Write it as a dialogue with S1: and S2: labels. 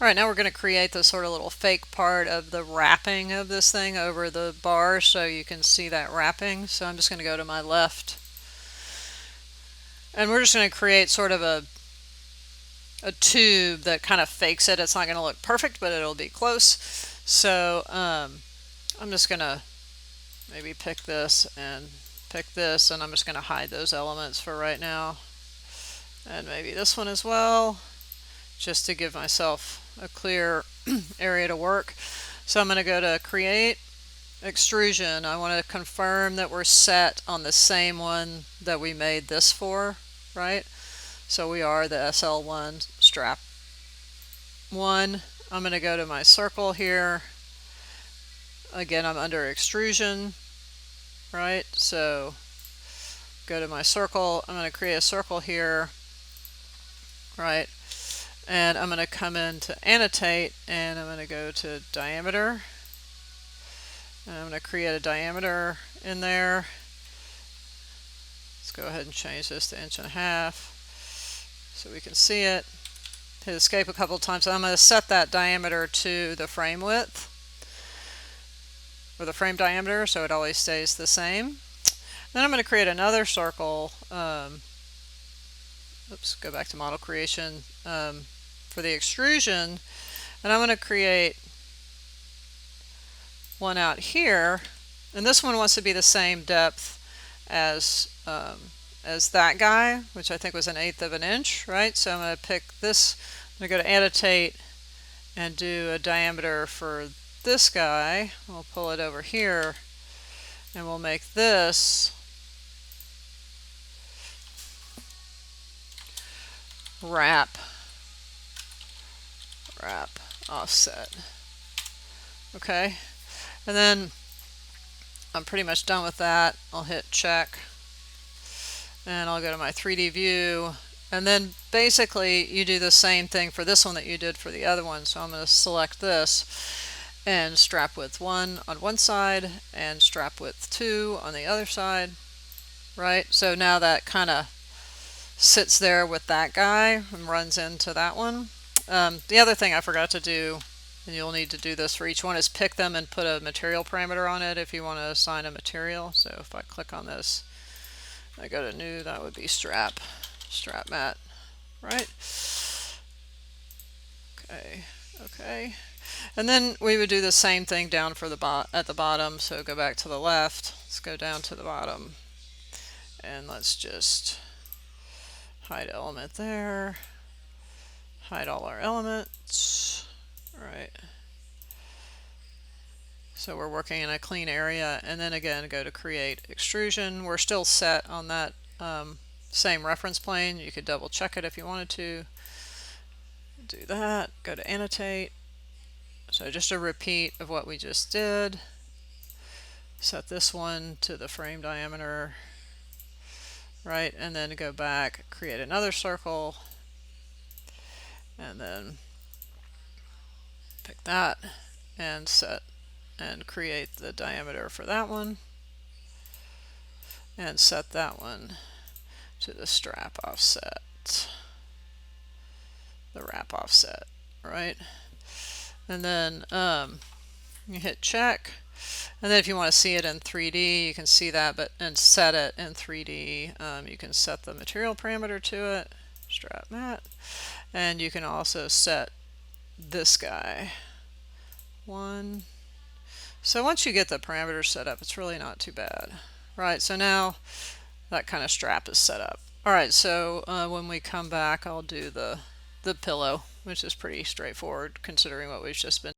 S1: All right, now we're going to create the sort of little fake part of the wrapping of this thing over the bar so you can see that wrapping. So I'm just going to go to my left. And we're just going to create sort of a tube that kind of fakes it. It's not going to look perfect, but it'll be close. So I'm just going to maybe pick this and pick this, and I'm just going to hide those elements for right now. And maybe this one as well, just to give myself a clear area to work. So I'm going to go to Create, Extrusion. I want to confirm that we're set on the same one that we made this for, right? So we are the SL1 strap 1. I'm going to go to my circle here. Again, I'm under Extrusion, right? So go to my circle. I'm going to create a circle here, right? And I'm going to come into Annotate, and I'm going to go to Diameter. And I'm going to create a diameter in there. Let's go ahead and change this to 1.5 so we can see it. Hit Escape a couple of times. So I'm going to set that diameter to the frame width, or the frame diameter, so it always stays the same. Then I'm going to create another circle. Oops, go back to model creation for the extrusion, and I'm going to create one out here, and this one wants to be the same depth as that guy, which I think was 1/8 of an inch, right? So I'm going to pick this. I'm going to go to Annotate and do a diameter for this guy. We'll pull it over here, and we'll make this wrap offset. Okay, and then I'm pretty much done with that. I'll hit check, and I'll go to my 3D view, and then basically you do the same thing for this one that you did for the other one. So I'm going to select this and strap width 1 on one side and strap width 2 on the other side, right? So now that kind of sits there with that guy and runs into that one. The other thing I forgot to do, and you'll need to do this for each one, is pick them and put a material parameter on it if you want to assign a material. So if I click on this, I go to new, that would be strap mat, right? Okay. And then we would do the same thing down for at the bottom. So go back to the left. Let's go down to the bottom, and let's just hide element there. Hide all our elements. Right. So we're working in a clean area, and then again go to Create Extrusion. We're still set on that same reference plane. You could double check it if you wanted to. Do that. Go to Annotate. So just a repeat of what we just did. Set this one to the frame diameter, right? And then go back, create another circle, and then pick that and set and create the diameter for that one, and set that one to the strap offset, the wrap offset, right? And then you hit check, and then if you want to see it in 3D, you can see that, and set it in 3D. You can set the material parameter to it, strap mat, and you can also set this guy 1. So once you get the parameters set up, it's really not too bad, right? So now that kind of strap is set up. All right, so when we come back, I'll do the pillow, which is pretty straightforward considering what we've just been